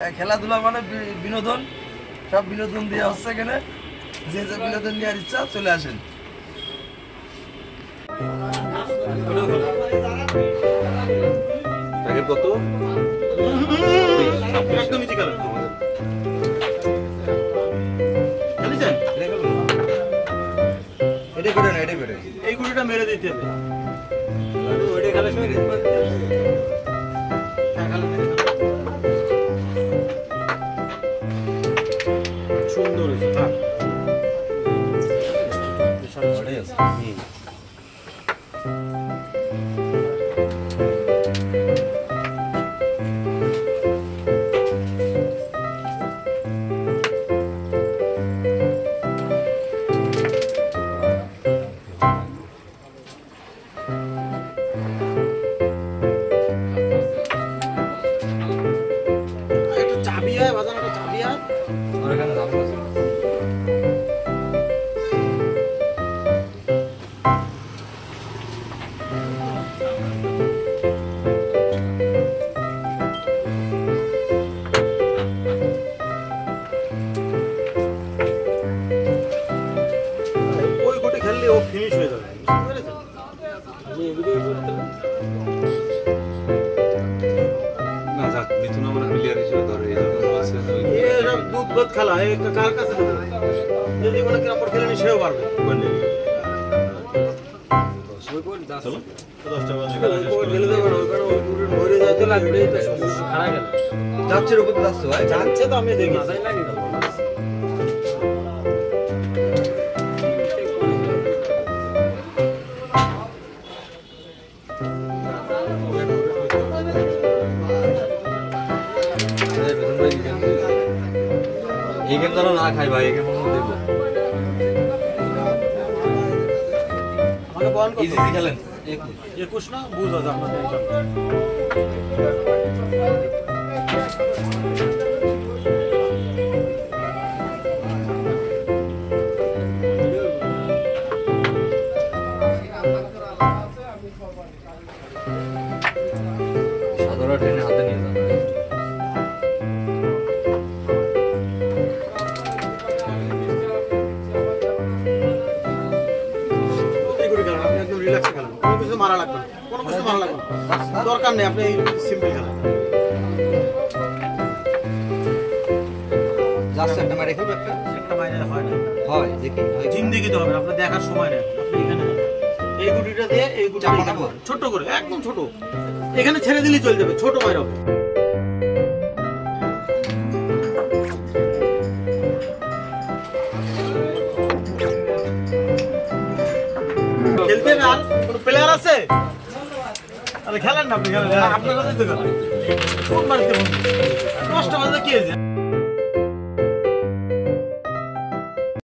খেলাধুলা মানে বিনোদন, সব বিনোদন দিয়ে হচ্ছে এখানে। যে যে বিনোদন নেওয়ার ইচ্ছা চলে আসেন। কত এই গুলিটা মেরে দিতে হবে। সুন্দর চাবি হয় বাজানোটা চাবি হয় আর এখানে দাম আছে। ওই গোটে খেললে ও ফিনিশ হয়ে যাবে, বুঝতে পেরেছেন? আমি এগুলো না যাক মিথুন আমরা প্লেয়ার হিসেবে ধরে এরা দুধ ভাত খেলা কার কাছে যদি কোনো ক্রাম্পর খেলেনি সেও পারবে। যাচ্ছে উপর যাচ্ছে ভাই, যাচ্ছে তো আমি দেখি এখানে ধরো না খাই ভাই, এখানে দেখবো আমাকে বল ইজি খেলেন 21 না বুঝ আছে আপনাদের সাধারণ ট্রেনে হাতে নিয়ে যান। মারা লাগবে কোনো কিছু মারা লাগবে দরকার নেই, আপনি সিম্পল খেলেন। জাস্ট একটা মারে খেলবে, একটা মাইনে হয় না, হয় দেখি জিন্দেগি তো হবে না, আপনার দেখার সময় নেই। আপনি এখানে এই গুটিটা দিয়ে এই গুটিটা ছোট করে একদম ছোট এখানে ছেড়ে দিলেই চলে যাবে, ছোট মাইর হবে। খেলতে আর কোনো প্লেয়ার আছে? আরে খেলেন না আপনি, খেলেন আপনার কাছে তো খেলেন কোন বাড়িতে নষ্ট বাজে কি হয়েছে?